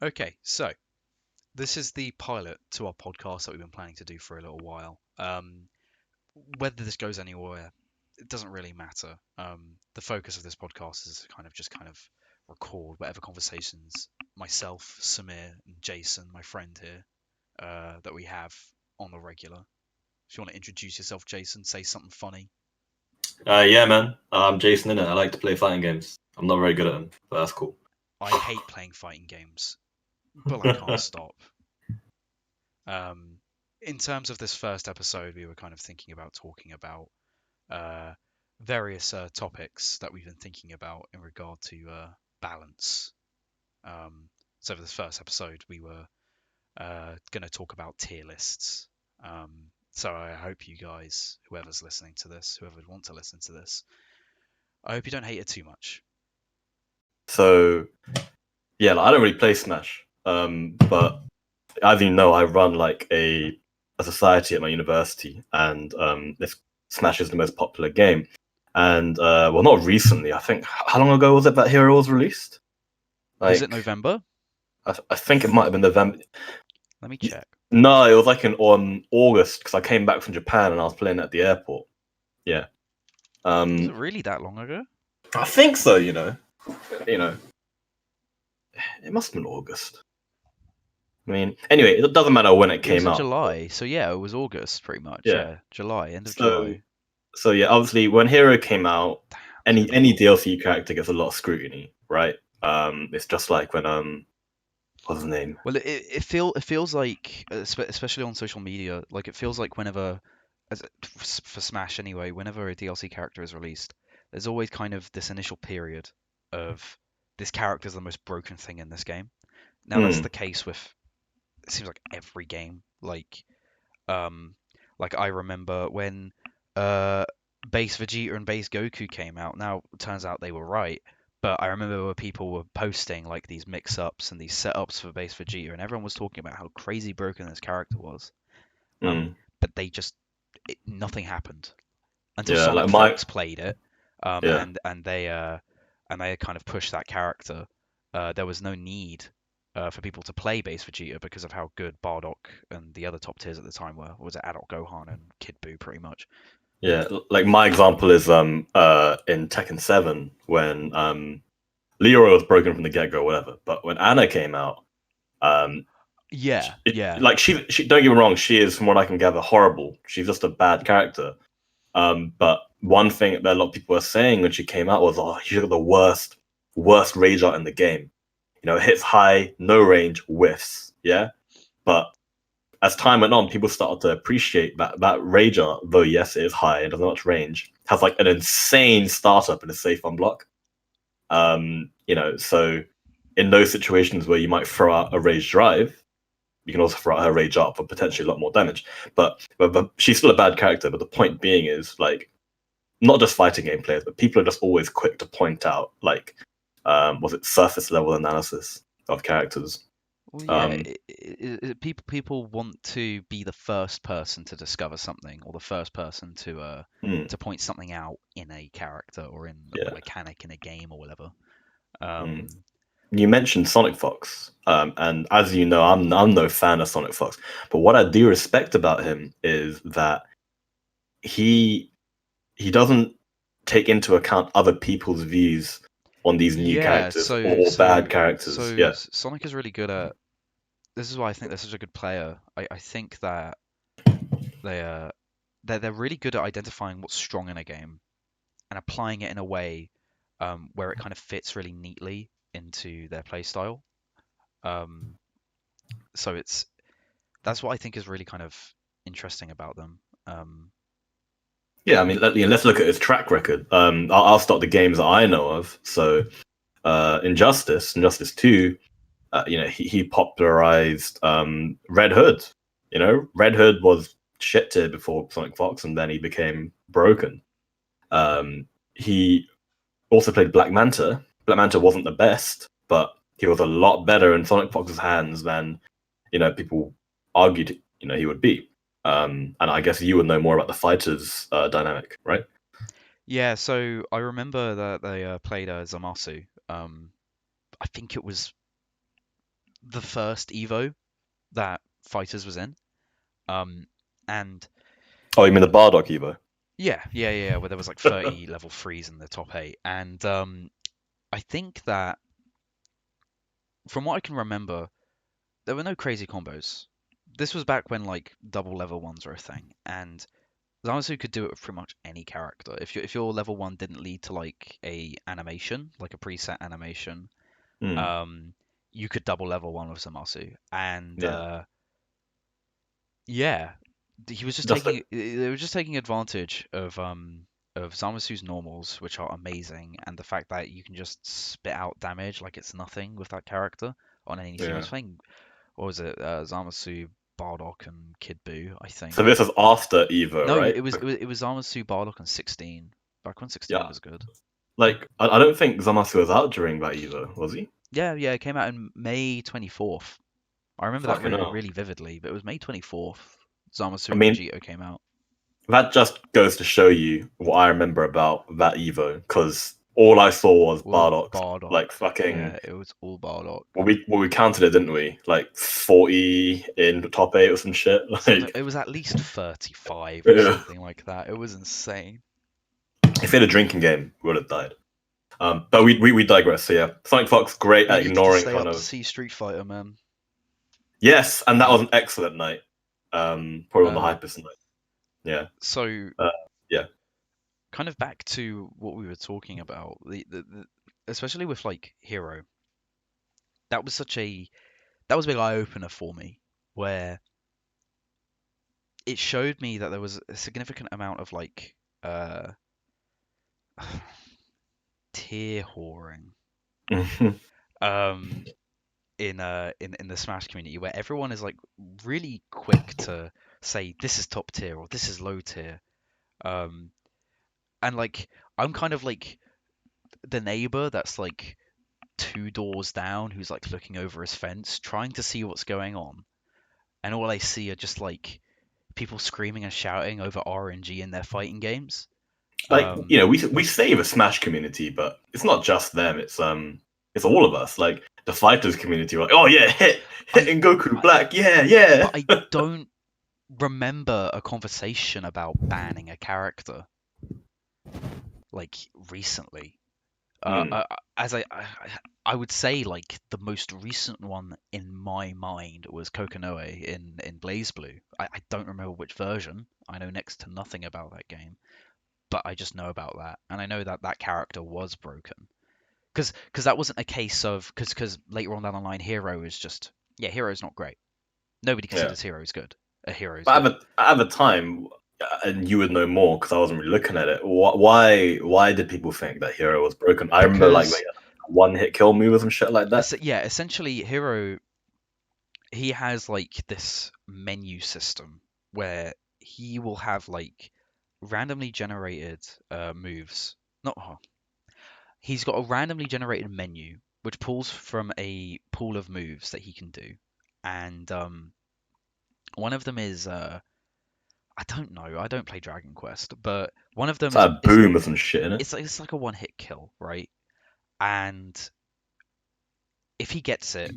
Okay, so this is the pilot to our podcast that we've been planning to do for a little while. Whether this goes anywhere, it doesn't really matter. The focus of this podcast is kind of record whatever conversations myself, Samir, and Jason, my friend here, that we have on the regular. If you want to introduce yourself, Jason, say something funny. Yeah, man. I'm Jason innit? I like to play fighting games. I'm not very good at them, but that's cool. I hate playing fighting games, but I can't stop. Um, in terms of this first episode, we were kind of thinking about talking about uh, various topics that we've been thinking about in regard to balance. Um, so for this first episode, we were going to talk about tier lists. So I hope you guys, whoever's listening to this, whoever would want to listen to this, I hope you don't hate it too much. So yeah, like, I don't really play Smash. But as you know, I run like a society at my university, and this Smash is the most popular game. And well, not recently. I think how long ago was it that Hero was released? Was it Like November? I think it might have been November. Let me check. No, it was like in on August because I came back from Japan and I was playing at the airport. Yeah. Was it Um, really that long ago? I think so. You know, it must have been August. I mean, anyway, it doesn't matter when it It was came in out. July, so yeah, it was August pretty much. Yeah. Yeah, July, end of So, July. so yeah, obviously, when Hero came out, Damn, any typical. DLC character gets a lot of scrutiny, right? It's just like when what's his name? Well, it feels like, especially on social media, like it feels like whenever, for Smash anyway, whenever a DLC character is released, there's always kind of this initial period of this character is the most broken thing in this game. Now that's Hmm. the case with, it seems like every game. Um, like I remember when uh Base Vegeta and Base Goku came out. Now it turns out they were right, but I remember where people were posting like these mix-ups and these setups for Base Vegeta, and everyone was talking about how crazy broken this character was. Hmm. But nothing happened until Yeah, Sonic like my Fox played it, yeah. and they kind of pushed that character. There was no need for people to play Base Vegeta because of how good Bardock and the other top tiers at the time were. Or was it Adult Gohan and Kid Buu, pretty much? Yeah, like my example is in Tekken 7 when Leroy was broken from the get-go, whatever. But when Anna came out, um Yeah, yeah, like she don't get me wrong, she is, from what I can gather, horrible. She's just a bad character. But one thing that a lot of people were saying when she came out was, oh, she's got the worst rage art in the game. It hits high, no range, whiffs. Yeah. But as time went on, people started to appreciate that rage art, though yes, it is high and doesn't have much range, has like an insane startup and a safe on block. So in those situations where you might throw out a rage drive, you can also throw out her rage art for potentially a lot more damage. But she's still a bad character. But the point being is, like, not just fighting game players, but people are just always quick to point out, like, was it surface level analysis of characters? well, yeah. Um, People want to be the first person to discover something, or the first person hmm, to point something out in a character or in a yeah. mechanic in a game or whatever. Hmm. Um, You mentioned Sonic Fox, and as you know, I'm no fan of Sonic Fox. But what I do respect about him is that he he doesn't take into account other people's views on these new Yeah, characters, or bad characters. Yeah. Sonic is really good at. This is why I think they're such a good player. I think that they they're really good at identifying what's strong in a game and applying it in a way where it kind of fits really neatly into their play style. Um, so that's what I think is really kind of interesting about them. Um, Yeah, I mean, let's look at his track record. I'll start the games that I know of. So, Injustice 2, he popularized Red Hood. Red Hood was shit tier before Sonic Fox, and then he became broken. He also played Black Manta. Black Manta wasn't the best, but he was a lot better in Sonic Fox's hands than people argued he would be. And I guess you would know more about the fighters dynamic, right? yeah, so I remember that they played Zamasu. I think it was the first Evo that Fighters was in. And Oh, you mean the Bardock Evo? yeah, where there was like 30 level threes in the top eight. And I think that from what I can remember, there were no crazy combos. This was back when like double level ones were a thing, and Zamasu could do it with pretty much any character. If your level one didn't lead to like a animation, like a preset animation, Hmm. um, you could double level one with Zamasu. And Yeah. yeah, he was just Just like, taking they were just taking advantage of Zamasu's normals, which are amazing, and the fact that you can just spit out damage like it's nothing with that character on anything. I yeah. was playing, what was it, Zamasu, Bardock, and Kid Buu, I So think. this is after Evo, No, right? it was Zamasu, Bardock, and 16. Back when 16 Yeah. was good. Like, I don't think Zamasu was out during that Evo, was he? Yeah, it came out in May 24th. I remember that Fucking hell. really vividly, but it was May 24th. I Zamasu and mean, Vegito came out. that just goes to show you what I remember about that Evo, because all I saw was Was Bardock, Bardock. like fucking. Yeah, it was all Bardock. Well, we counted it, didn't we? Like 40 in the top eight or some shit. Something, Like, it was at least 35 or yeah. something like that. It was insane. If it had a drinking game, we would have died. But we digress. So yeah, Sonic Fox great We at needed to ignoring stay kind up to of. see Street Fighter, man. Yes, and that was an excellent night. Probably one of the Uh, hypest night. Yeah. so Uh, yeah. kind of back to what we were talking about, especially with like Hero, that was such a that was a big eye opener for me, where it showed me that there was a significant amount of like uh tier whoring um in the Smash community, where everyone is like really quick to say this is top tier or this is low tier. Um and like I'm kind of like the neighbor that's like two doors down who's like looking over his fence trying to see what's going on, and all I see are just like people screaming and shouting over RNG in their fighting games. Like, Um we say the Smash community, but it's not just them. It's all of us. Like the fighters community, we're like, oh yeah, hit I, and Goku I Black, yeah, yeah. but I don't remember a conversation about banning a character like recently. Hmm. As I would say, like the most recent one in my mind was Kokonoe in Blaze Blue. I don't remember which version. I know next to nothing about that game, but I just know about that, and I know that that character was broken. Because that wasn't a case of because later on down the line, Hero is just yeah, Hero's not great. Nobody Yeah. considers Hero's good. A Hero's But good. at the time, and you would know more because I wasn't really looking at it. Why did people think that Hero was broken? I remember like they Because had a one hit kill move or some shit like that. yeah, essentially Hero, he has like this menu system where he will have like randomly generated moves. Not He's got a randomly generated menu which pulls from a pool of moves that he can do, and one of them is I don't know. I don't play Dragon Quest, but one of them It's like a boom or some shit in it. it's like a one hit kill, right? And if he gets it,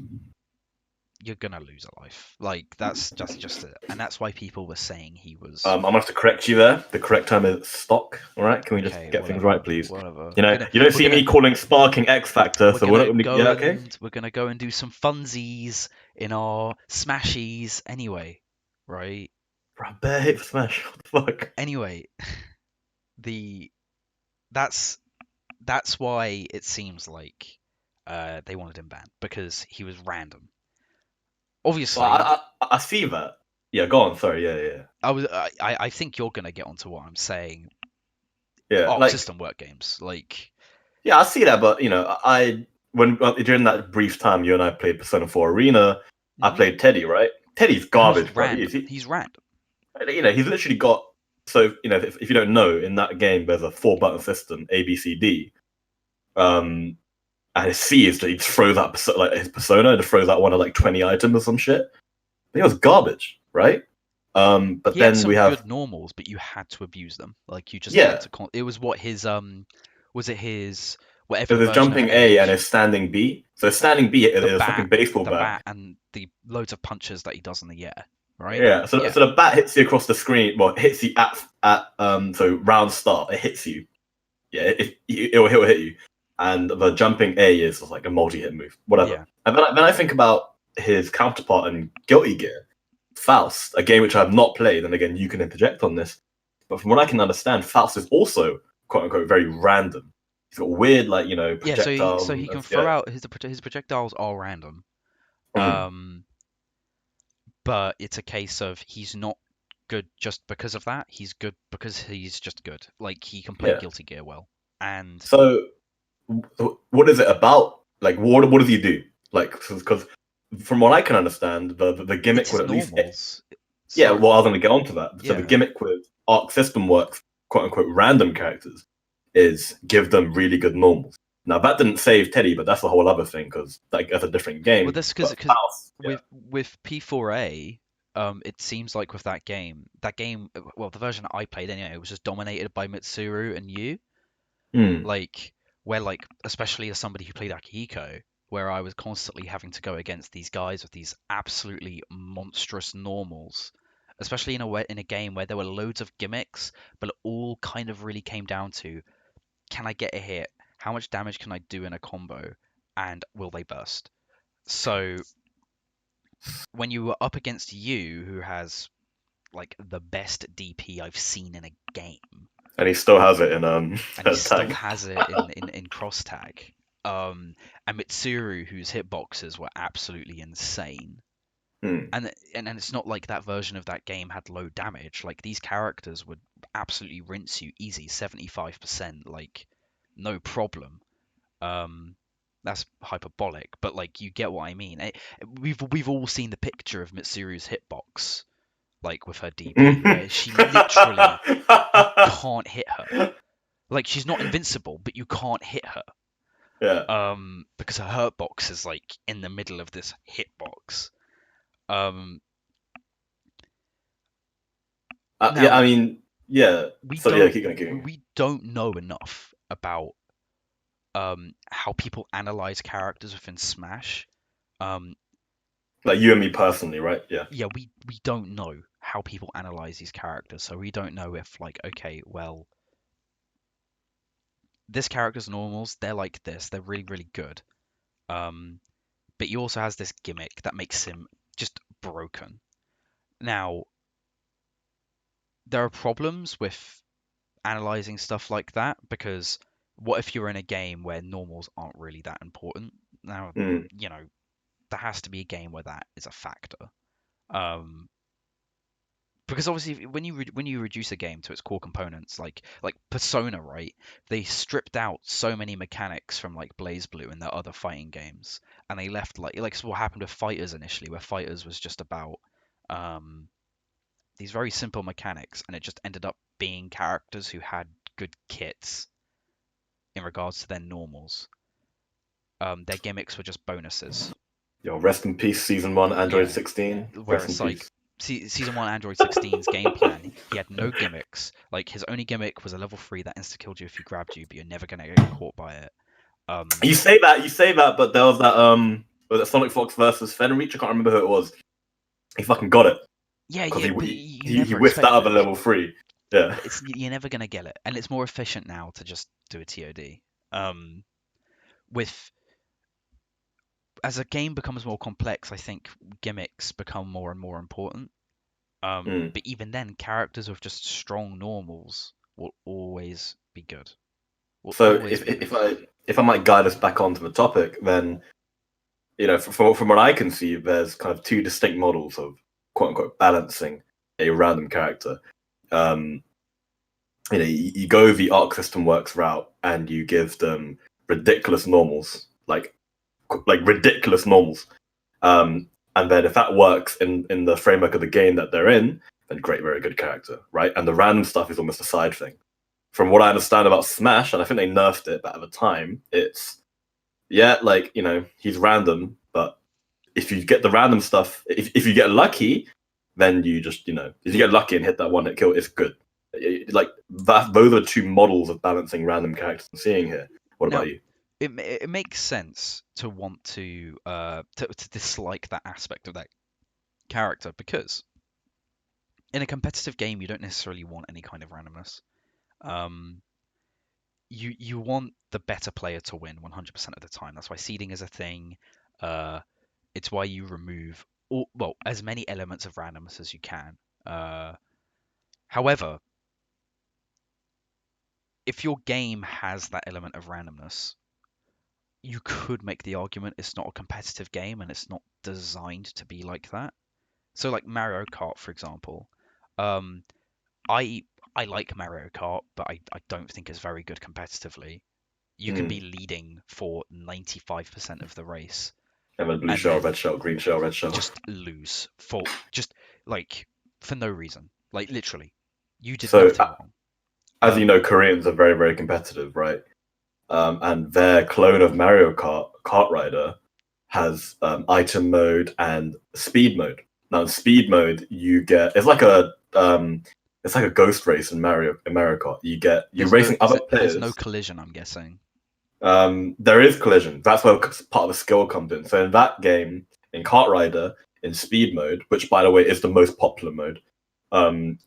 you're gonna lose a life. Like that's just it, and that's why people were saying he was I'm gonna have to correct you there. The correct term is stock. All right, can we just okay. get things right, Whatever, please? whatever. You know, you don't We're see gonna me calling sparking X Factor, we're so we're not gonna gonna be go yeah, okay. and we're gonna go and do some funsies in our smashies anyway, right? Bro, bear hit for Smash. What the fuck? Anyway, the that's that's why it seems like they wanted him banned because he was random. Well, Obviously, I see that. Yeah, go on. Sorry. Yeah. I think you're gonna get onto what I'm saying. Yeah. Arc Like, system work games, like yeah, I see that, but I when during that brief time you and I played Persona 4 Arena, I mhm, played Teddy, right? Teddy's who's garbage, bro. random. He's random. He's literally got. So if you don't know, in that game there's a 4 button system, A B C D. And his C is that he throws out like his persona and throws out one of like 20 items or some shit. But it was garbage, right? But He had then we some have good normals, but you had to abuse them. Like you just had yeah, to. It was what his was it his whatever So there's version of jumping A. A and there's standing B. So standing B is The a bat, fucking baseball the bat. bat, and the loads of punches that he does in the air, right? Yeah. So Yeah. so the bat hits you across the screen. Well, it hits you at so round start. It hits you. Yeah. It'll hit you. And the jumping A is like a multi-hit move, whatever. Yeah. And then I think about his counterpart in Guilty Gear, Faust, a game which I have not played. And again, you can interject on this. But from what I can understand, Faust is also quote unquote very random. He's got weird, like Yeah, projectiles. so he can throw out his projectiles are random. But it's a case of he's not good just because of that. He's good because he's just good. Like he can play Guilty Gear well. And so, what is it about? Like, what does he do? Like, because from what I can understand, the gimmick would at least. Yeah, well, I was going to get onto that. So the gimmick with Arc System Works, quote unquote, random characters, is give them really good normals. Now that didn't save Teddy, but that's a whole other thing because that's a different game. Well, that's because with P4A, it seems like with that game, well, the version I played anyway, it was just dominated by Mitsuru and Yu. Like where especially as somebody who played Akihiko, where I was constantly having to go against these guys with these absolutely monstrous normals, especially in a game where there were loads of gimmicks, but it all kind of really came down to, can I get a hit? How much damage can I do in a combo? And will they burst? So when you were up against Yu, who has like the best DP I've seen in a game, and he still has it in and he still has it in cross tag, and Mitsuru, whose hitboxes were absolutely insane. And it's not like that version of that game had low damage. Like these characters would absolutely rinse you easy, 75%, like no problem. That's hyperbolic, but like you get what I mean. We've all seen the picture of Mitsuru's hitbox, like with her DP, where she literally can't hit her. Like she's not invincible, but you can't hit her. Yeah. Because her hurt box is like in the middle of this hitbox. Yeah, I mean, yeah. Keep going. We don't know enough about how people analyze characters within Smash. Like you and me personally, right? Yeah. Yeah, we don't know how people analyze these characters, so we don't know if like, okay, well, this character's normals, they're like this, they're really, really good. But he also has this gimmick that makes him just broken. Now, there are problems with analyzing stuff like that, because what if you're in a game where normals aren't really that important? Now, there has to be a game where that is a factor. Because obviously, when you reduce a game to its core components, like Persona, right? They stripped out so many mechanics from like BlazBlue and their other fighting games, and they left like what happened with Fighters initially, where Fighters was just about these very simple mechanics, and it just ended up being characters who had good kits in regards to their normals. Their gimmicks were just bonuses. Yo, rest in peace, Season 1, Android 16. Where it's like, Season 1 Android 16's game plan, he had no gimmicks. Like, his only gimmick was a level 3 that insta-killed you if he grabbed you, but you're never going to get caught by it. You say that, but there was that Sonic Fox versus Fenreach, I can't remember who it was. He fucking got it. Yeah, he whiffed that other level 3. Yeah. You're never going to get it. And it's more efficient now to just do a TOD. As a game becomes more complex, I think gimmicks become more and more important. But even then, characters with just strong normals will always be good. So if I might guide us back onto the topic, then from what I can see, there's kind of two distinct models of quote unquote balancing a random character. You go the Arc System Works route and you give them ridiculous normals, like ridiculous normals. And then if that works in the framework of the game that they're in, then great, very good character, right? And the random stuff is almost a side thing. From what I understand about Smash, and I think they nerfed it, but at the time, it's he's random, but if you get the random stuff, if you get lucky, then you just if you get lucky and hit that one hit kill, it's good. Like that, those are two models of balancing random characters I'm seeing here. What about you? it makes sense to want to dislike that aspect of that character because in a competitive game you don't necessarily want any kind of randomness. Um, you want the better player to win 100% of the time. That's why seeding is a thing. Uh, it's why you remove as many elements of randomness as you can. However, if your game has that element of randomness, you could make the argument it's not a competitive game and it's not designed to be like that. So like Mario Kart, for example, um, I I like Mario Kart, but I don't think it's very good competitively. You can be Mm. leading for 95% of the race And then blue and shell, then red shell, green shell, red shell. just lose like for no reason. Like literally, you did So, nothing wrong. as you Um, know, Koreans are very, very competitive, right? And their clone of Mario Kart, Kart Rider, has item mode and speed mode. Now, in speed mode, you get it's like a ghost race in Mario Kart. You're racing other there's no players. collision, I'm guessing. There is collision. That's where part of the skill comes in. So in that game, in Kart Rider, in speed mode, which by the way is the most popular mode,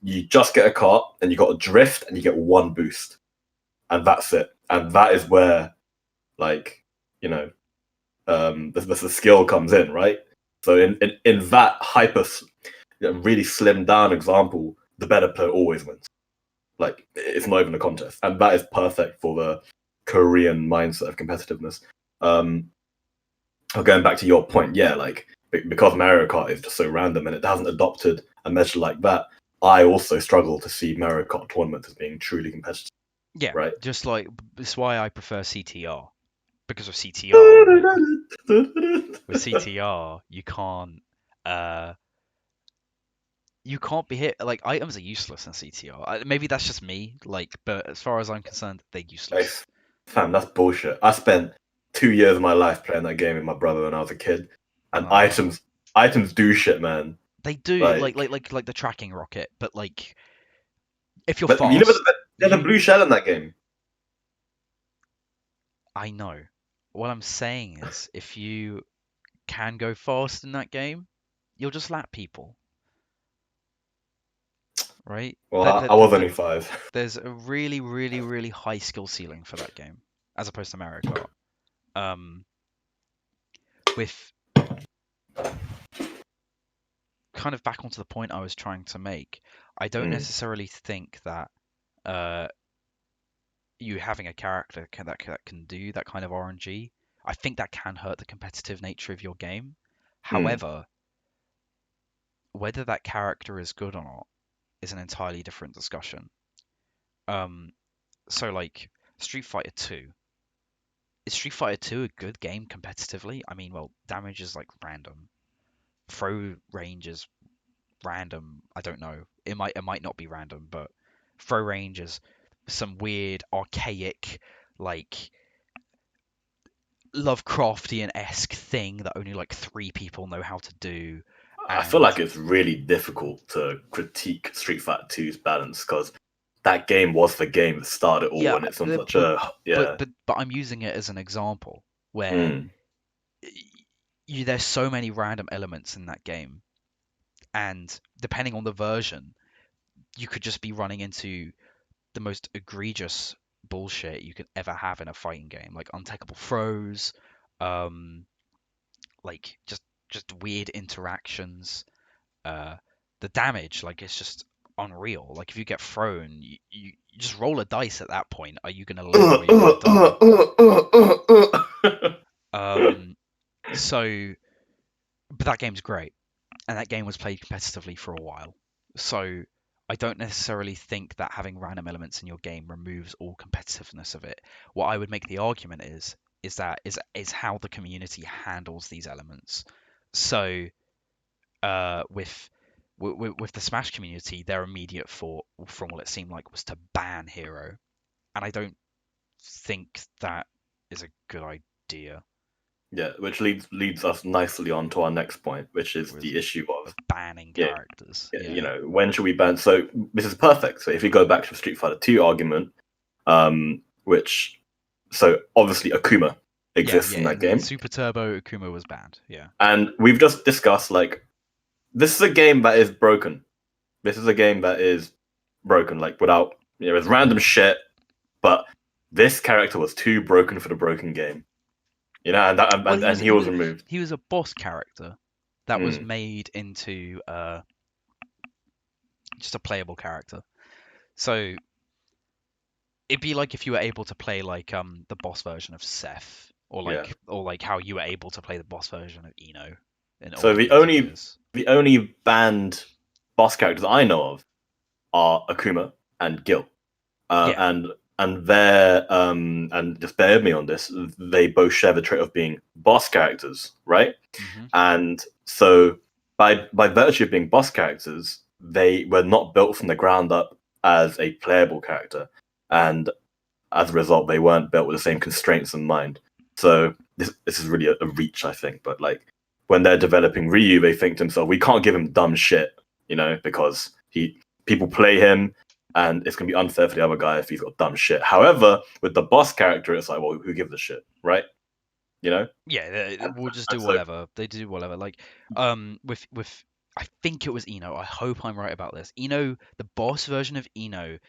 you just get a cart and you got a drift and you get one boost, and that's it. And that is where, like, you know, the skill comes in, right? So in that really slimmed down example, the better player always wins. Like it's not even a contest, and that is perfect for the Korean mindset of competitiveness. Um, Going back to your point, yeah, like because Mario Kart is just so random and it hasn't adopted a measure like that, I also struggle to see Mario Kart tournaments as being truly competitive, Yeah, right? just like that's why I prefer CTR because of CTR. With CTR, uh you can't be hit. Like items are useless in CTR. Maybe that's just me. Like, but as far as I'm concerned, they're Hey, useless. fam, that's bullshit. I spent 2 years of my life playing that game with my brother when I was a kid, and Uh, items do shit, man. they do Like, like the tracking rocket, but like if you're but you know, fast, there's a you blue shell in that game. I know. What I'm saying is, if you can go fast in that game, you'll just lap people, right? Well, I was only 5. There's a really, really, really high skill ceiling for that game, as opposed to Mario Kart. Um, with kind of back onto the point I was trying to make, I don't Mm, necessarily think that uh, you having a character that can do that kind of RNG, I think that can hurt the competitive nature of your game. mm, However, whether that character is good or not is an entirely different discussion. Um, so like Street Fighter 2, is Street Fighter 2 a good game competitively? I mean, well, damage is like random, throw range is random. I don't know. It might not be random, but throw range is some weird archaic like Lovecraftian-esque thing that only like three people know how to do. I feel And like it's really difficult to critique Street Fighter 2's balance because that game was the game that started it all, yeah, and it's on such a yeah. but I'm using it as an example where Mm, there's so many random elements in that game, and depending on the version, you could just be running into the most egregious bullshit you could ever have in a fighting game, like untakeable throws, um, like just weird interactions. Uh, the damage, like it's just unreal. Like if you get thrown, you just roll a dice at that point. Are you gonna live or are you gonna die? Um, so, but that game's great, and that game was played competitively for a while. So I don't necessarily think that having random elements in your game removes all competitiveness of it. What I would make the argument is how the community handles these elements. So with with the Smash community, their immediate thought, from what it seemed like, was to ban Hero, and I don't think that is a good idea yeah, which leads us nicely on to our next point, which is with the issue of banning yeah, characters. you Yeah. know, when should we ban? So this is perfect. So if we go back to the Street Fighter 2 argument, which So obviously Akuma exists in that game, Super Turbo Akuma was banned. Yeah. and we've just discussed like this is a game that is broken. This is a game that is broken, like without it's random shit, but this character was too broken for the broken game. And he was removed. He was a boss character that was Mm. made into just a playable character. So it'd be like if you were able to play like the boss version of Seth, or like how you were able to play the boss version of Eno. So the only banned boss characters I know of are Akuma and Gil. And they're and just bear with me on this, they both share the trait of being boss characters, right? Mm-hmm. And so by virtue of being boss characters, they were not built from the ground up as a playable character, and as a result, they weren't built with the same constraints in mind. So this is really a reach, I think. But like when they're developing Ryu, they think to themselves, we can't give him dumb shit, because people play him, and it's gonna be unfair for the other guy if he's got dumb shit. However, with the boss character, it's like, well, who gives a shit, right? Yeah, we'll just do whatever. They do whatever. Like, with I think it was Eno. I hope I'm right about this. Eno, the boss version of Eno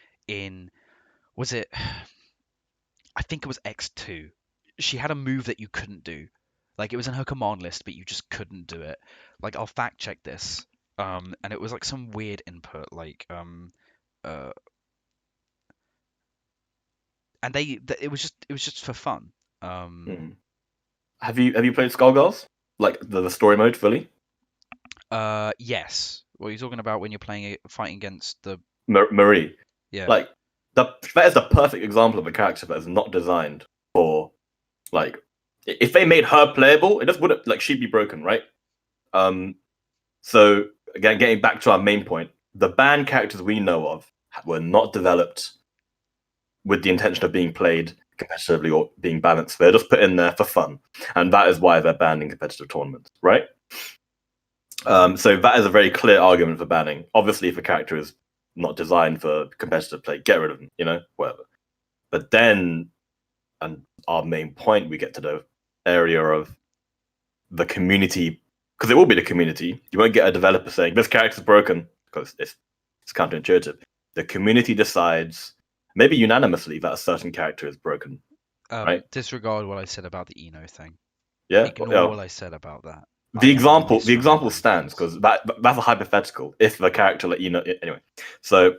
was it? I think it was X2. She had a move that you couldn't do. Like it was in her command list, but you just couldn't do it. Like I'll fact check this. And it was like some weird input, like and it was just for fun. Have you played Skullgirls? Like the story mode fully? Yes. What are you talking about when you're fighting against the Marie? Yeah. Like that is the perfect example of a character that is not designed for like if they made her playable, it just wouldn't like she'd be broken, right? So again, getting back to our main point, the banned characters we know of were not developed with the intention of being played competitively or being balanced. They're just put in there for fun, and that is why they're banned in competitive tournaments, right? So that is a very clear argument for banning. Obviously, if a character is not designed for competitive play, get rid of them, whatever. But then, and our main point, we get to the area of the community, because it will be the community. You won't get a developer saying, this character's broken, because it's counterintuitive. The community decides, maybe unanimously, that a certain character is broken. Right? Disregard what I said about the Eno thing. Yeah. Ignore what I said about that. The example stands because that's a hypothetical. If the character, anyway. So,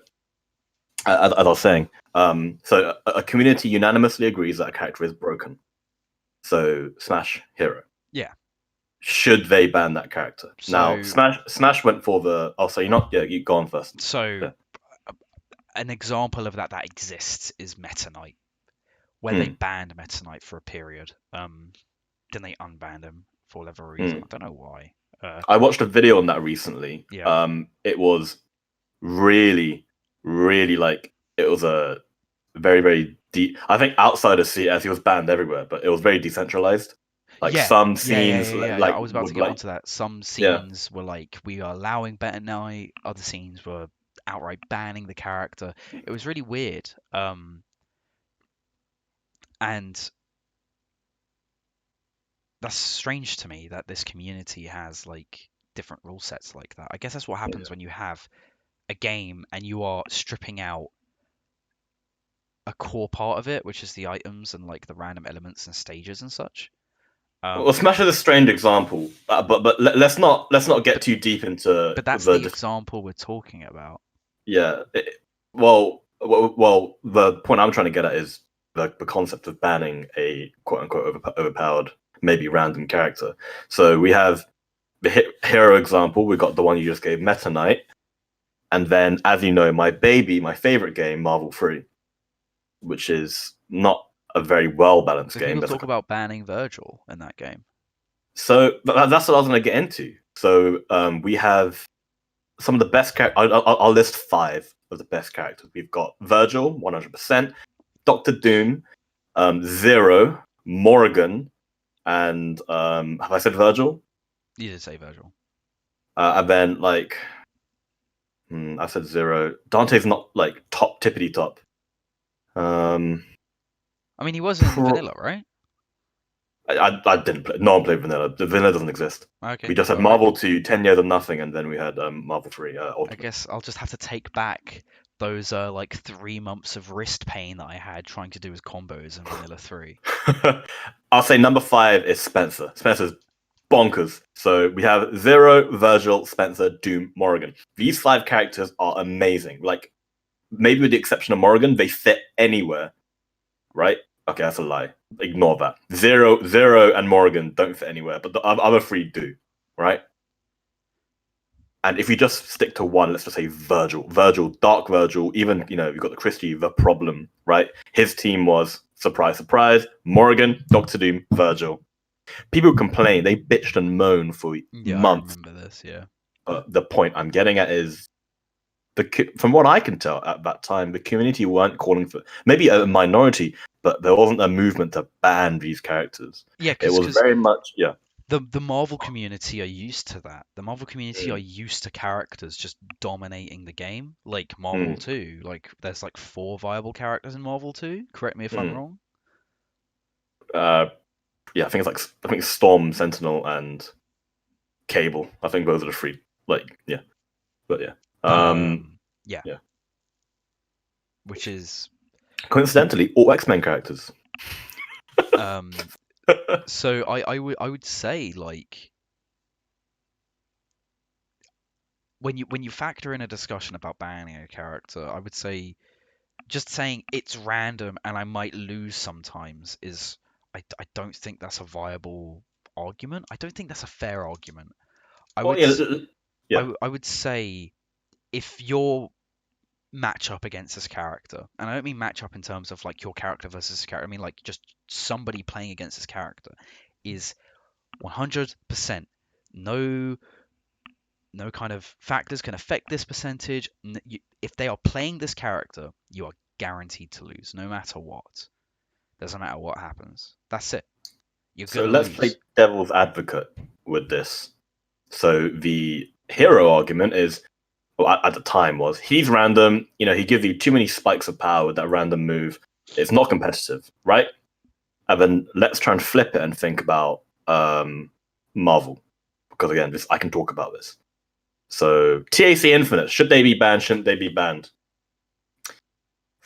as I was saying, so a community unanimously agrees that a character is broken. So Smash Hero. Yeah. Should they ban that character? Now, Smash went for the. Oh, so you're not. Yeah, you go on first. So, an example of that exists is Meta Knight, where they banned Meta Knight for a period. Then they unbanned him for whatever reason. I don't know why. I watched a video on that recently. Yeah. It was really, really like it was a very, very deep. I think outsiders see it as he was banned everywhere, but it was very decentralized. Like some scenes, I was about to get onto that. Some scenes were like we are allowing Meta Knight. Other scenes were outright banning the character. It was really weird. And that's strange to me that this community has like different rule sets like that. I guess that's what happens when you have a game and you are stripping out a core part of it, which is the items and like the random elements and stages and such. Well, Smash is a strange example, but let's not get too deep into. But that's the example we're talking about. Yeah. Well, the point I'm trying to get at is the concept of banning a quote unquote overpowered, maybe random character. So we have the hero example. We got the one you just gave, Meta Knight, and then, as you know, my favorite game, Marvel 3, which is not a very well balanced game. People talk about banning Virgil in that game. So that's what I was going to get into. So we have some of the best characters. I'll list 5 of the best characters. We've got Virgil, 100%, Doctor Doom, Zero, Morrigan, and have I said Virgil? You did say Virgil. And then I said Zero. Dante's not like top tippity top. I mean, he was in Pro- vanilla, right? I didn't play. No one played vanilla. The vanilla doesn't exist. We Okay, just had all right. Marvel 2, 10 years of nothing, and then we had Marvel 3 I Ultimate. guess I'll just have to take back those like 3 months of wrist pain that I had trying to do his combos in Vanilla 3. I'll say number 5 is Spencer. Spencer's bonkers. So we have Zero, Virgil, Spencer, Doom, Morrigan. These 5 characters are amazing. Like, maybe with the exception of Morrigan, they fit anywhere, right? Okay, that's a lie. Ignore that. Zero, and Morrigan don't fit anywhere, but the other 3 do, right? And if you just stick to one, let's just say Virgil, Dark Virgil, even, you've got the Christie, the problem, right? His team was, surprise, surprise, Morrigan, Doctor Doom, Virgil. People complain, they bitched and moaned for Yeah, I months. remember this. Yeah. But the point I'm getting at is, from what I can tell at that time, the community weren't calling for, maybe a minority, but there wasn't a movement to ban these characters. Yeah, It was because very much, yeah. the Marvel community are used to that. The Marvel community are Mm, used to characters just dominating the game, like Marvel mm, 2. Like there's like 4 viable characters in Marvel 2. Correct me if I'm mm. wrong. Uh, yeah, I think Storm, Sentinel, and Cable. I think those are the 3. Like, yeah, but yeah, Yeah, yeah. which is Coincidentally, all X-Men characters. um so I would say like when you factor in a discussion about banning a character, I would say just saying it's random and I might lose sometimes is I don't think that's a viable argument. I don't think that's a fair argument. I Well, would yeah, s- yeah. I would say if your match up against this character, and I don't mean match up in terms of like your character versus this character, I mean like just somebody playing against this character is 100% no no kind of factors can affect this percentage. If they are playing this character, you are guaranteed to lose, no matter what. Doesn't matter what happens. That's it. You're So gonna let's play lose. devil's advocate with this. So the hero argument is, well, at the time was, he's random. He gives you too many spikes of power with that random move. It's not competitive, right? And then let's try and flip it and think about Marvel, because again, I can talk about this. So TAC Infinite, should they be banned? Shouldn't they be banned?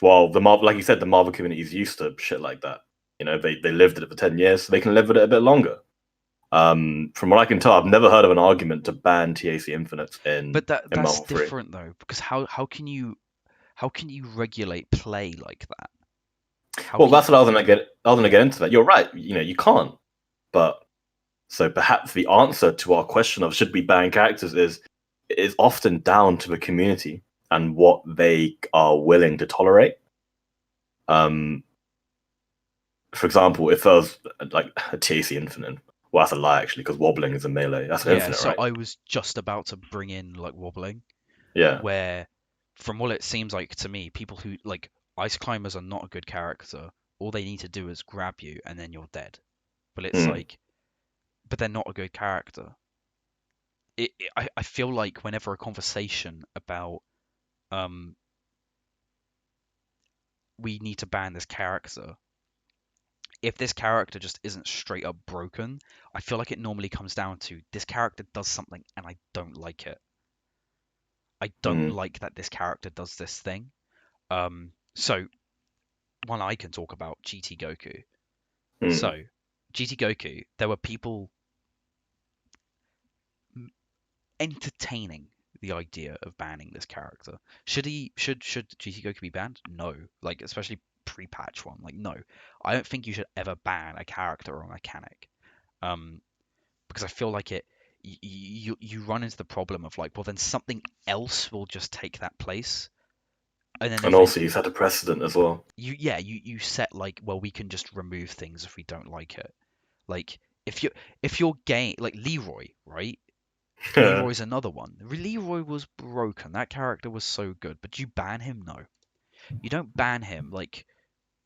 Well, the Marvel, like you said, the Marvel community is used to shit like that. They lived it for 10 years, so they can live with it a bit longer. From what I can tell, I've never heard of an argument to ban TAC Infinite in But that's Marvel 3. different though, because how can you regulate play like that? How Well, can you? that's what I was gonna get. I was gonna get into that. You're right. You can't. But so perhaps the answer to our question of should we ban characters is often down to the community and what they are willing to tolerate. Um, for example, if there was like a TAC Infinite, well, that's a lie actually, because wobbling is a melee. That's an Yeah, infinite, so right? I was just about to bring in like wobbling, Yeah. where from what it seems like to me, people who like ice climbers are not a good character. All they need to do is grab you and then you're dead. But it's Mm. like, but they're not a good character. I feel like whenever a conversation about um we need to ban this character, if this character just isn't straight up broken, I feel like it normally comes down to this character does something and I don't like it. I don't Mm. like that this character does this thing. So one I can talk about GT Goku. Mm. So GT Goku, there were people entertaining the idea of banning this character. Should GT Goku be banned? No. Like especially pre-patch one. Like no. I don't think you should ever ban a character or a mechanic. Um, because I feel like you run into the problem of like, well then something else will just take that place. And then And also, you set a precedent as well. you set like, well we can just remove things if we don't like it. Like if you're game like Leroy, right? Leroy's another one. Leroy was broken. That character was so good, but you ban him? No. You don't ban him. Like,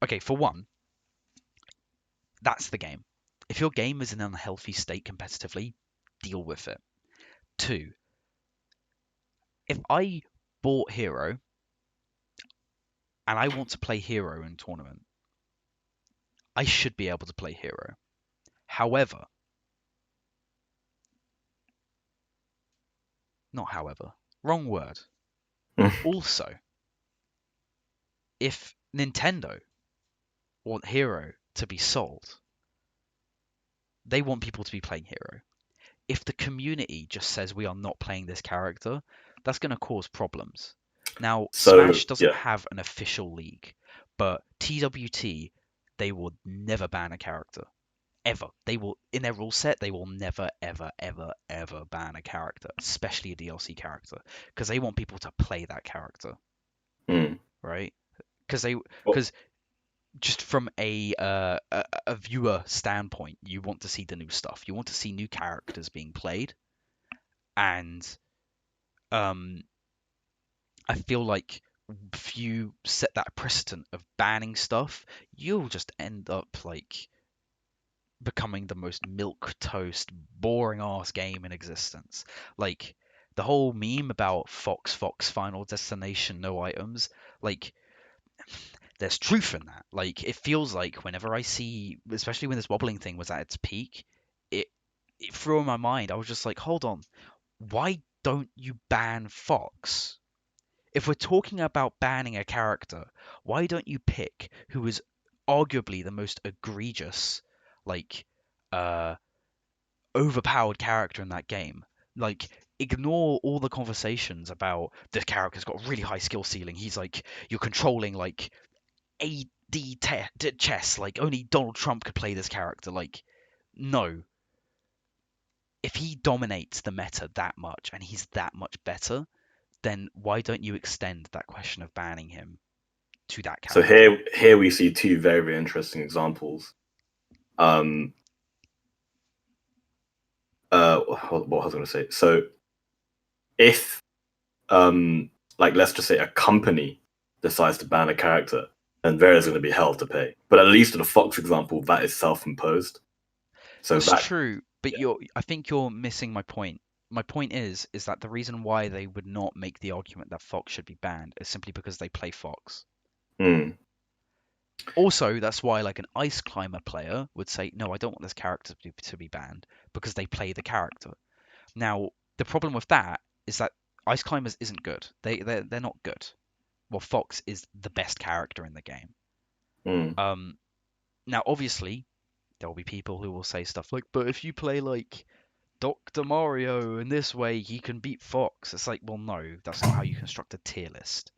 okay, for one, that's the game. If your game is in an unhealthy state competitively, deal with it. Two, if I bought Hero and I want to play Hero in tournament, I should be able to play hero. However, not however, wrong word. Also, if Nintendo want hero to be sold, they want people to be playing hero. If the community just says we are not playing this character, that's going to cause problems. Now, So Smash doesn't yeah, have an official league, but TWT, they will never ban a character. Ever. They will, in their rule set, they will never, ever, ever, ever ban a character, especially a DLC character, because they want people to play that character, mm. right? Well, Because just from a viewer standpoint, you want to see the new stuff. You want to see new characters being played, and um, I feel like if you set that precedent of banning stuff, you'll just end up like becoming the most milk toast, boring ass game in existence. Like the whole meme about Fox Final Destination no items, like there's truth in that. Like it feels like whenever I see, especially when this wobbling thing was at its peak, it it threw in my mind. I was just like, hold on, why don't you ban Fox? If we're talking about banning a character, why don't you pick who is arguably the most egregious, like, uh, overpowered character in that game? Like, ignore all the conversations about this character's got a really high skill ceiling. He's like, you're controlling like chess. Like, only Donald Trump could play this character. Like, no. If he dominates the meta that much and he's that much better, then why don't you extend that question of banning him to that so character? here we see two very, very interesting examples. Um, what was I going to say? So if like let's just say a company decides to ban a character, then there is going to be hell to pay. But at least in the Fox example, that is self-imposed. So That's that true, but yeah. I think you're missing my point. My point is that the reason why they would not make the argument that Fox should be banned is simply because they play Fox. Mm. Also, that's why like an Ice Climber player would say, no, I don't want this character to be banned because they play the character. Now, the problem with that is that Ice Climbers isn't good. They're not good. Well, Fox is the best character in the game. Mm. Um, Now obviously there will be people who will say stuff like, but if you play like Dr. Mario in this way, he can beat Fox. It's like, well, no, that's not how you construct a tier list.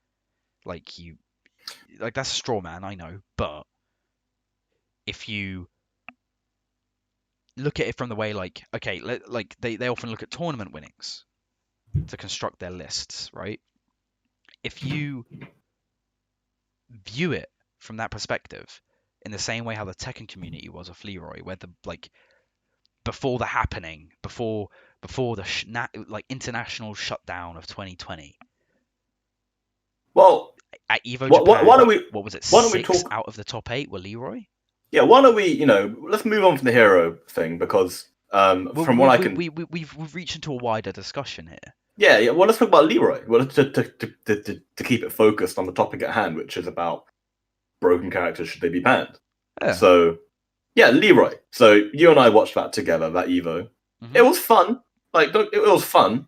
Like that's a straw man, I know, but if you look at it from the way like, okay, like they often look at tournament winnings to construct their lists, right? If you view it from that perspective, in the same way how the Tekken community was of Leroy, where the like before the happening, before the like international shutdown of 2020, Well, at Evo why Japan, don't we what was it? why don't we Six talk? out of the top eight were Leroy. Yeah, why don't we? Let's move on from the hero thing because Well, from what I can, we've reached into a wider discussion here. yeah. Well, let's talk about Leroy. Well, to keep it focused on the topic at hand, which is about broken characters should they be banned. Yeah. So yeah, Leroy. So you and I watched that together, that Evo. Hmm. It was fun. Like it was fun,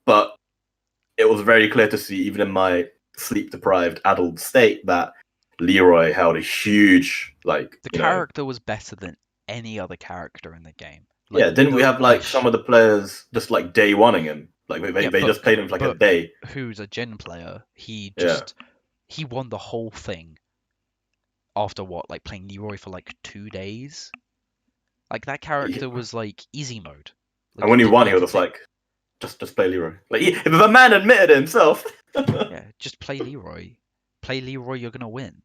but it was very clear to see, even in my sleep deprived adult state, that Leroy held a huge The character was better than any other character in the game. Like yeah. Didn't we have like some of the players just like day oneing him? Like yeah, they just played him for like a Book, day. who's a Gen player, Yeah. he won the whole thing after what, like playing Leroy for like 2 days. Like that character was like easy mode. And Like you when he didn't won, he need to was just think. like, just play Leroy. Like if the man admitted it himself. Yeah, just play Leroy. Play Leroy, you're gonna win.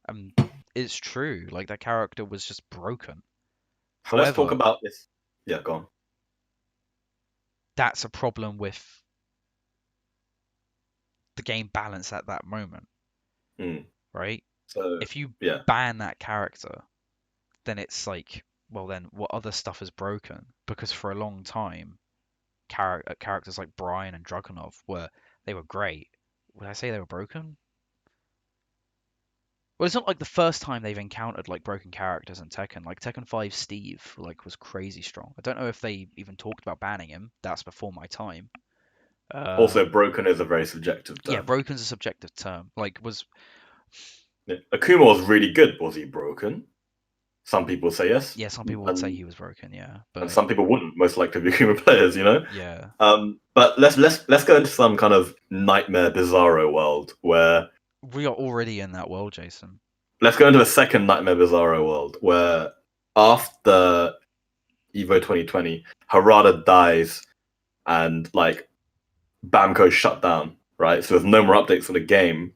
Um, it's true. Like that character was just broken. So let's talk However, about this. Yeah, go on. that's a problem with the game balance at that moment, Mm. right? So If you yeah. ban that character, then it's like, well, then what other stuff is broken? Because for a long time, characters like Brian and Dragunov they were great. Would I say they were broken? Well, it's not like the first time they've encountered like broken characters in Tekken. Like Tekken 5 Steve like was crazy strong. I don't know if they even talked about banning him. That's before my time. Also, Um, broken is a very subjective yeah, term. broken's a subjective term. Like was Yeah. Akuma was really good. Was he broken? Some people say yes, yeah, some people would say and he was broken, yeah. and But some people wouldn't. Most likely be Akuma players, you know. yeah. But let's go into some kind of nightmare bizarro world where We are already in that world, Jason. let's go into a second nightmare bizarro world where after Evo 2020, Harada dies and like Bamco shut down, right? So there's no more updates for the game.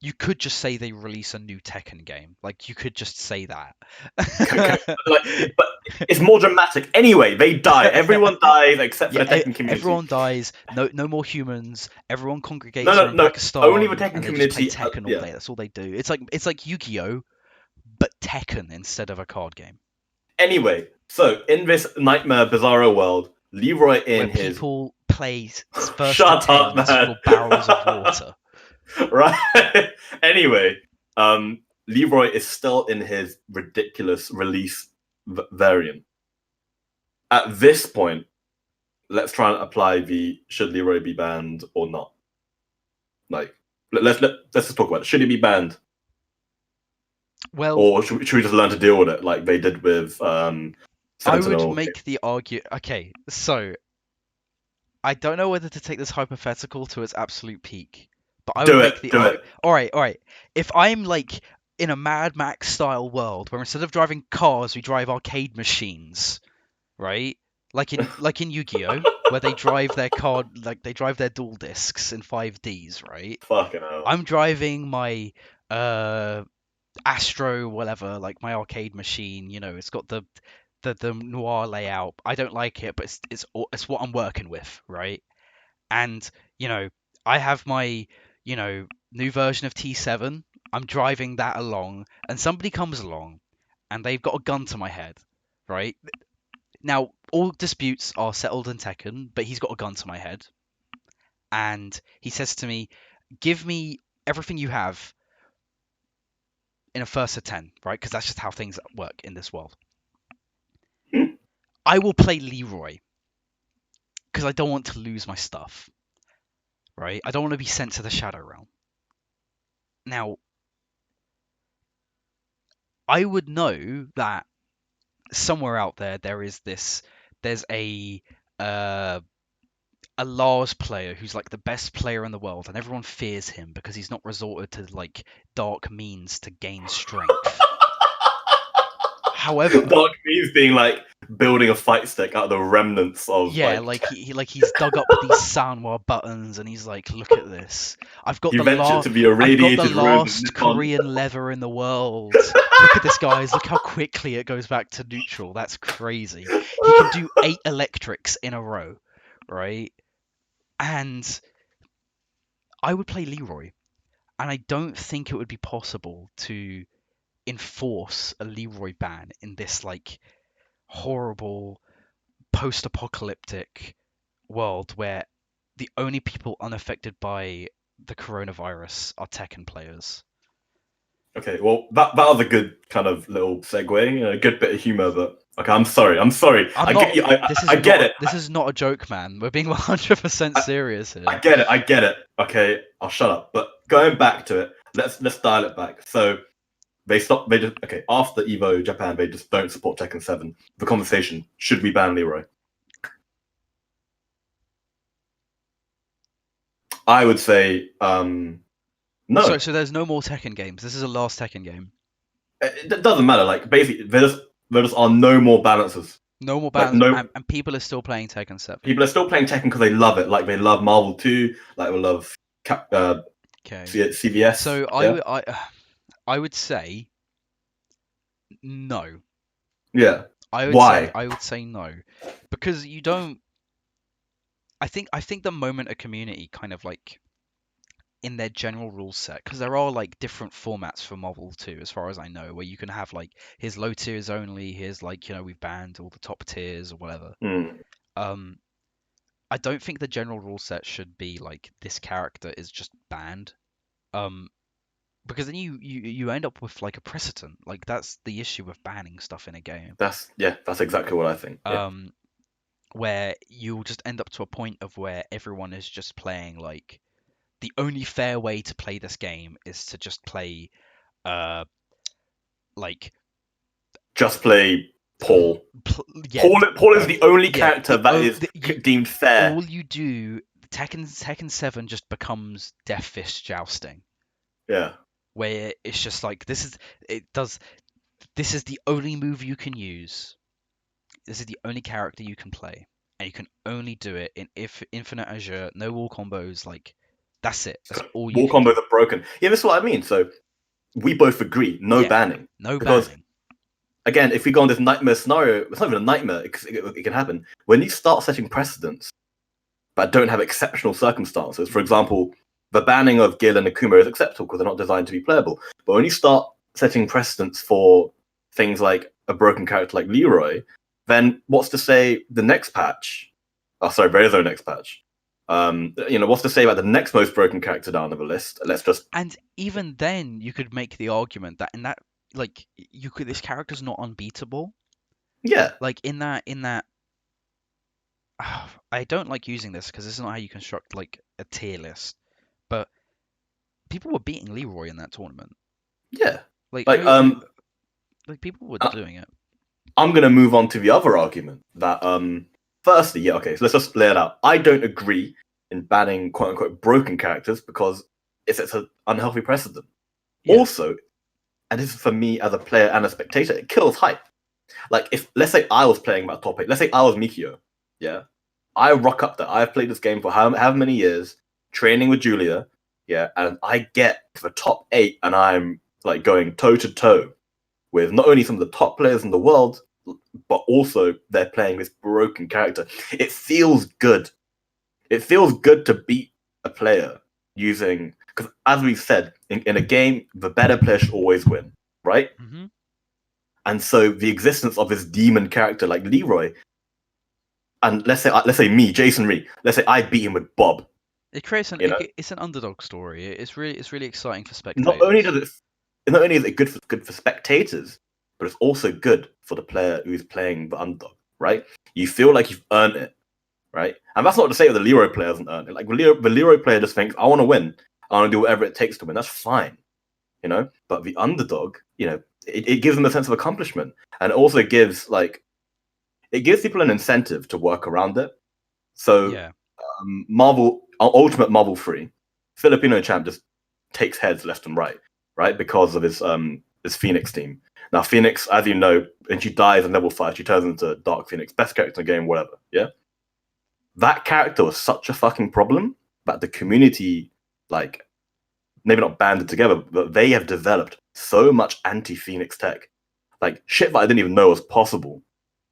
You could just say they release a new Tekken game. Like you could just say that. But it's more dramatic. Anyway, they die. Everyone dies except for Yeah, the Tekken community. everyone dies. No, no more humans. Everyone No, congregates no, around no. Only the Pakistan, Tekken and they just play community. Tekken all Yeah. day. That's all they do. It's like Yu-Gi-Oh, but Tekken instead of a card game, Anyway, so in this nightmare bizarro world, Leroy where in his people play first to shut up, tens man. for barrels of water. Right. Anyway, Leroy is still in his ridiculous release variant. At this point, let's try and apply the should Leroy be banned or not. Like, let's just talk about it. Should he be banned, Well, or should we just learn to deal with it like they did with I would Sentinel? make the argument. Okay, so I don't know whether to take this hypothetical to its absolute peak, but I would Do make it. the Do it. All right, all right. If I'm like in a Mad Max style world where instead of driving cars, we drive arcade machines, right? Like in Yu-Gi-Oh, where they drive their card like they drive their dual discs in 5Ds, right? Fucking hell. I'm driving my uh Astro whatever, like my arcade machine, it's got the noir layout. I don't like it, but it's what I'm working with, right? And you know, I have my new version of T7. I'm driving that along, and somebody comes along, and they've got a gun to my head, right? Now, all disputes are settled in Tekken, but he's got a gun to my head, and he says to me, "Give me everything you have in a first to 10, right? Because that's just how things work in this world. I will play Leroy because I don't want to lose my stuff, right? I don't want to be sent to the Shadow Realm. Now, I would know that somewhere out there's uh, a Lars player who's like the best player in the world, and everyone fears him because he's not resorted to like dark means to gain strength. However, Dark means being like building a fight stick out of the remnants of yeah, like he's dug up these soundwar buttons, and he's like, look at this. he ventured to be irradiated ruins of Last Nippon. Korean lever in the world. Look at this, guys. Look how quickly it goes back to neutral. That's crazy. He can do 8 electrics in a row, right? And I would play Leroy, and I don't think it would be possible to enforce a Leroy ban in this like horrible post-apocalyptic world where the only people unaffected by the coronavirus are Tekken players. Okay, well that was a good kind of little segue, a good bit of humor, but okay, I'm sorry. I get you. I get it. This is not a joke, man. We're being 100% serious here. I get it. Okay, I'll shut up. But going back to it, let's dial it back. So they stop. They just okay after Evo Japan. They just don't support Tekken 7. The conversation: should we ban Leroy? I would say no. So there's no more Tekken games. This is a last Tekken game. It doesn't matter. Like basically, there just are no more balances. No more Like, bans, no, and people are still playing Tekken 7. people are still playing Tekken because they love it. Like they love Marvel 2. Like they love Okay. CVS. So yeah? I would say no. Yeah. Why? I would say no, because you don't. I think the moment a community kind of like in their general rule set, because there are like different formats for Marvel 2 as far as I know, where you can have like here's low tiers only, here's like we've banned all the top tiers or whatever. Um, I don't think the general rule set should be like this character is just banned. Um, because then you end up with like a precedent. Like that's the issue with banning stuff in a game. That's exactly what I think. Yeah. Where you'll just end up to a point of where everyone is just playing like the only fair way to play this game is to just play like Just play Paul. yeah, Paul is the only yeah, character that is deemed fair. all you do, Tekken 7 just becomes Death Fist jousting, Yeah. where it's just like this is the only move you can use. This is the only character you can play, and you can only do it in Infinite Azure, no wall combos. Like that's it. That's all you Wall can combos do. are broken. Yeah, that's what I mean. So we both agree, no Yeah, banning. no Because banning. again, if we go on this nightmare scenario, it's not even a nightmare. It can happen when you start setting precedents, but don't have exceptional circumstances. For example, the banning of Gil and Akuma is acceptable because they're not designed to be playable. But when you start setting precedents for things like a broken character like Leroy, then what's to say the next patch? Oh, sorry, there is no next patch. What's to say about the next most broken character down on the list? And even then, you could make the argument that in that, like, this character's not unbeatable. Yeah. Like in that, I don't like using this because this is not how you construct like a tier list. But people were beating Leroy in that tournament. Yeah. Like people were doing it. I'm going to move on to the other argument that, firstly, yeah, okay, so let's just lay it out. I don't agree in banning quote unquote broken characters because it's an unhealthy precedent. Yeah. Also, and this is for me as a player and a spectator, it kills hype. Like, if let's say I was playing my top 8, let's say I was Mikio, yeah, I rock up there. I've played this game for however many years, training with Julia, yeah, and I get to the top 8 and I'm like going toe to toe with not only some of the top players in the world, but also they're playing this broken character. It feels good. It feels good to beat a player using, because as we've said, in a game, the better player should always win, right? Mm-hmm. And so the existence of this demon character like Leroy, and let's say me, Jason Rhee, let's say I beat him with Bob. It creates it's an underdog story. It's really exciting for spectators. Not only is it good for spectators, but it's also good for the player who's playing the underdog, right? You feel like you've earned it, right? And that's not to say that the Leroy player hasn't earned it. Like the Leroy player just thinks, I want to win. I want to do whatever it takes to win. That's fine, But the underdog, it gives them a sense of accomplishment, and it also gives people an incentive to work around it. So, yeah. Ultimate Marvel 3, Filipino champ just takes heads left and right, because of his Phoenix team. Now, Phoenix, as you know, when she dies in level 5, she turns into Dark Phoenix, best character in the game, whatever. Yeah, that character was such a fucking problem that the community, maybe not banded together, but they have developed so much anti-Phoenix tech, shit that I didn't even know was possible.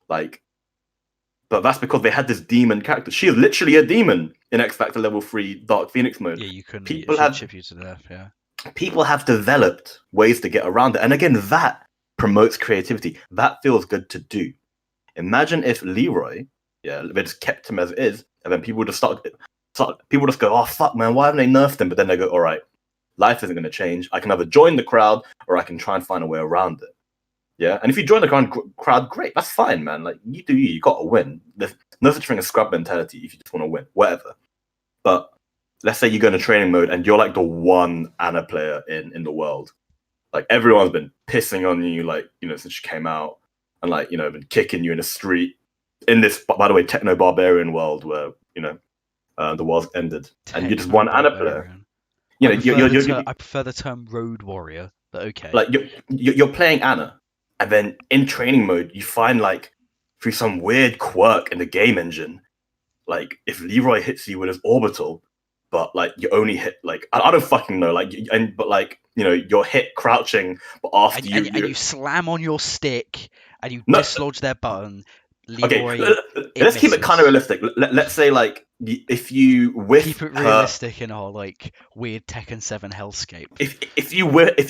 But that's because they had this demon character. She is literally a demon in X Factor level 3 Dark Phoenix mode. Yeah, you couldn't. People chip you to death. Yeah. People have developed ways to get around it, and again, that promotes creativity. That feels good to do. Imagine if Leroy, they just kept him as it is, and then people just people just go, oh fuck, man, why haven't they nerfed him? But then they go, all right, life isn't going to change. I can either join the crowd or I can try and find a way around it. Yeah, and if you join the crowd, great, that's fine, man. Like, you do you got to win. There's no such thing as scrub mentality if you just want to win, whatever. But let's say you go into training mode and you're like the one Ana player in the world. Like, everyone's been pissing on you, since you came out, and been kicking you in the street in this, by the way, techno barbarian world where the world's ended, and you're just one Ana player. I prefer the term road warrior, but okay. Like, you're playing Ana. And then in training mode, you find through some weird quirk in the game engine, if Leroy hits you with his orbital, but you only hit I don't fucking know, you're hit crouching, but after and you slam on your stick and you dislodge their button. Leroy, okay, let's keep it kind of realistic. Let's say if you keep it realistic in our weird Tekken 7 hellscape. If you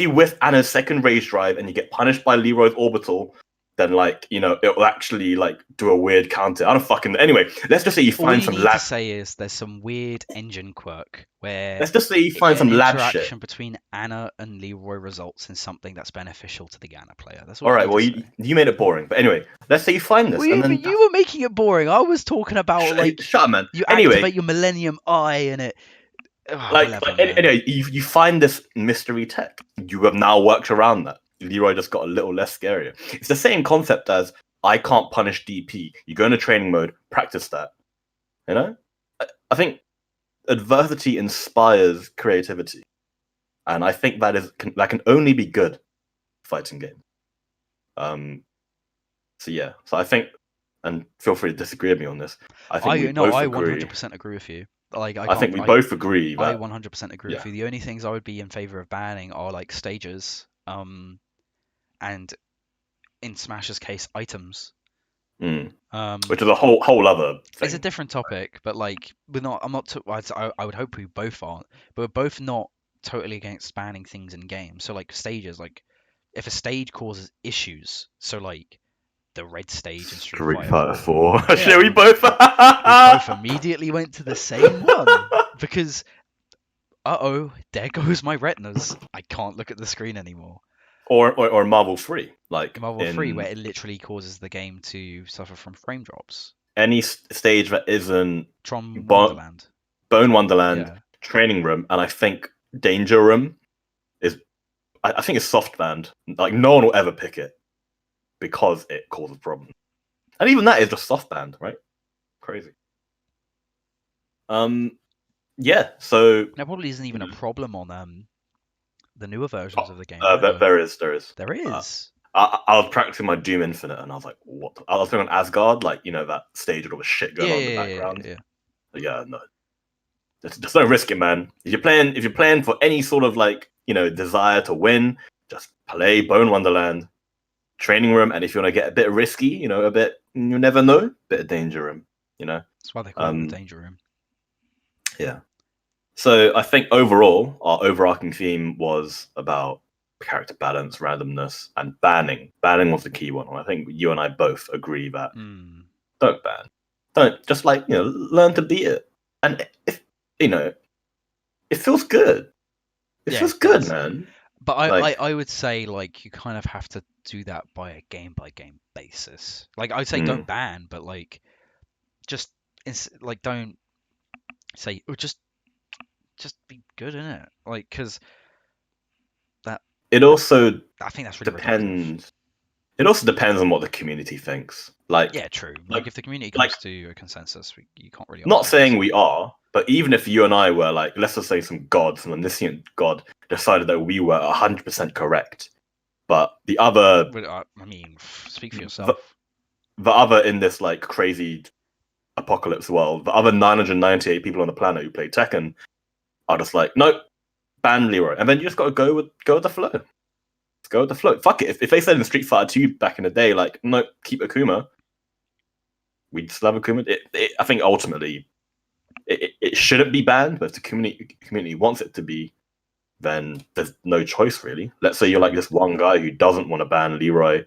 whiff Ana's second rage drive and you get punished by Leroy's orbital, then like it will actually like do a weird counter. I don't fucking anyway. Let's just say you All find you some need lad. to say is there's some weird engine quirk where Let's just say you find an some lad shit. interaction between Anna and Leroy results in something that's beneficial to the Anna player. That's all All you right, need well to say. you made it boring, but anyway, let's say you find this, Well, and then you were making it boring. I was talking about like shut up, man. you Anyway, activate your Millennium Eye and it. Whatever, man. anyway, you find this mystery tech. You have now worked around that. Leroy just got a little less scarier. It's the same concept as I can't punish DP. You go into training mode, practice that. You know, I think adversity inspires creativity, and I think that can only be good fighting game. So yeah, so I think, and feel free to disagree with me on this. I think we both I agree. 100% agree with you. Like I think we both agree that I 100% agree with you. The only things I would be in favor of banning are like stages, and in Smash's case, items. Which is a whole other thing. It's a different topic, but like we're not. I'm not. I would hope we both aren't, but we're both not totally against banning things in games. So like stages, like if a stage causes issues, so like the red stage in Street Fighter 4. Yeah. Shit, we both immediately went to the same one because there goes my retinas. I can't look at the screen anymore. Or Marvel 3, like Marvel 3, where it literally causes the game to suffer from frame drops. Any stage that isn't Wonderland. Bone Wonderland, Training Room, and I think Danger Room is, I think it's soft banned. Like no one will ever pick it because it causes problems, and even that is just soft banned, right? Crazy. Yeah. So there probably isn't even a problem on the newer versions of the game. There is. There is. I was practicing my Doom Infinite, and I was like, "What?" I was playing on Asgard, like that stage with all the shit going on in the background. Yeah, no, just don't risk it, man. If you're playing for any sort of like desire to win, just play Bone Wonderland, Training Room, and if you want to get a bit risky, a bit, you never know, bit of Danger Room. That's why they call it the Danger Room. Yeah. So I think overall, our overarching theme was about character balance, randomness, and banning. Banning was the key one. I think you and I both agree that don't ban. Don't just learn to beat it. And if it feels good. It feels good, man. But I would say like you kind of have to do that by a game basis. Like I'd say don't ban, but like just like don't say just be good in it. Like because it also I think that's really depends. It also depends on what the community thinks. Like yeah, true. Like if the community comes to a consensus, you can't really. Not saying we are, but even if you and I were like, let's just say some omniscient god decided that we were 100% correct, but the other, I mean, speak for yourself. The other in this like crazy apocalypse world, the other 998 people on the planet who play Tekken are just like, nope, ban Leroy, and then you just got to go with the flow. Let's go with the flow. Fuck it. If they said in Street Fighter 2 back in the day, like, nope, keep Akuma, we'd still have Akuma. I think ultimately it shouldn't be banned, but if the community wants it to be, then there's no choice really. Let's say you're like this one guy who doesn't want to ban Leroy,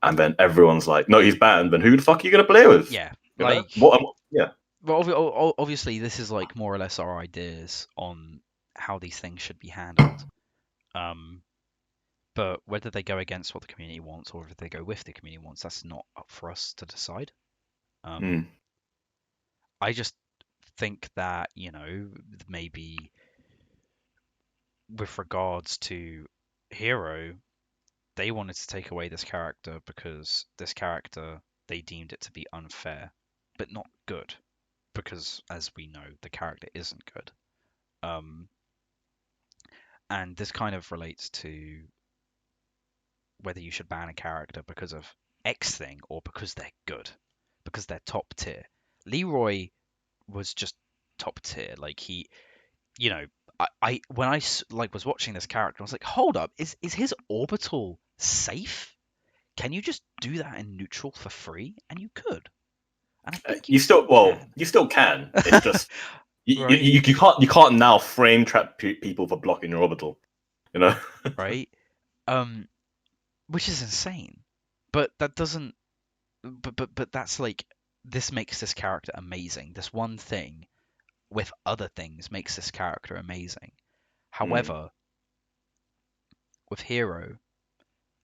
and then everyone's like, no, he's banned. Then who the fuck are you gonna play with? Yeah, yeah. Well, obviously, this is like more or less our ideas on how these things should be handled. But whether they go against what the community wants or if they go with the community wants, that's not up for us to decide. I just think that maybe with regards to Hero, they wanted to take away this character because this character they deemed it to be unfair, but not good, because as we know, the character isn't good. And this kind of relates to whether you should ban a character because of X thing or because they're good, because they're top tier. Leroy was just top tier. Like he, I when I was watching this character, I was like, hold up, is his orbital safe? Can you just do that in neutral for free? And you could. And I think you still can. It's just you can't now frame trap people for blocking your orbital. Right. Which is insane. But that doesn't. But that's like this makes this character amazing. This one thing with other things makes this character amazing. Mm. However, with Hero,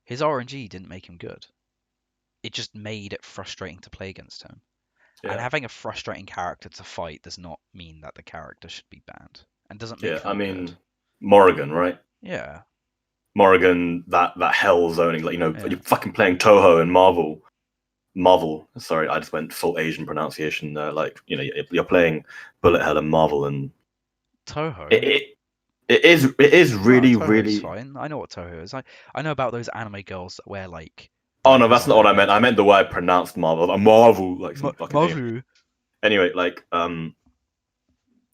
his RNG didn't make him good. It just made it frustrating to play against him. And Yeah, having a frustrating character to fight does not mean that the character should be banned and doesn't yeah. make I them good. mean, Morrigan, right? Yeah, Morrigan, that hell zoning, like yeah. you're fucking playing Toho and Marvel. Marvel. Sorry, I just went full Asian pronunciation there. Like you're playing Bullet Hell and Marvel, and it, Toho. it it is Oh, really Toho's really. fine. I know what Toho is. I know about those anime girls that wear like Oh bright no, that's not colors. what I meant. I meant the way I pronounced Marvel. Like, Marvel, like some fucking alien. Mavu. Anyway, like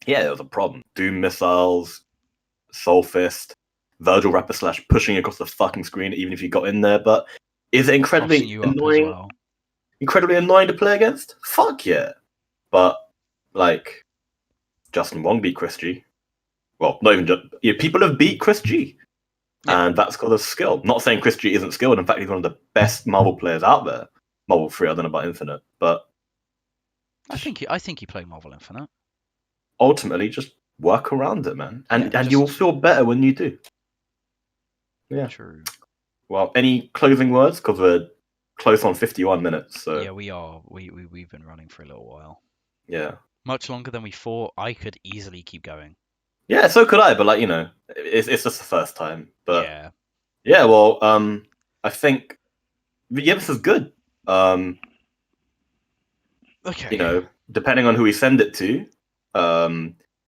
yeah, there was a problem. Doom missiles, Soul Fist, Virgil Rapper Slash pushing across the fucking screen, even if you got in there. But is it Crossing incredibly you up as annoying? well. Incredibly annoying to play against? Fuck yeah. But like Justin Wong beat Chris G. Well, not even just people have beat Chris G. Yeah, And that's because of skill. Not saying Chris G isn't skilled. In fact, he's one of the best Marvel players out there. Marvel 3, I don't know about Infinite, but I think he played Marvel Infinite. ultimately just work around it, man. Yeah, And you will feel better when you do. Yeah. true. Well, any closing words? Because we're close on 51 minutes. So Yeah, we are. We've been running for a little while. yeah. Much longer than we thought. I could easily keep going. Yeah, so could I, but like, it's just the first time. But Yeah. yeah, well, I think yeah, this is good. Okay. Depending on who we send it to,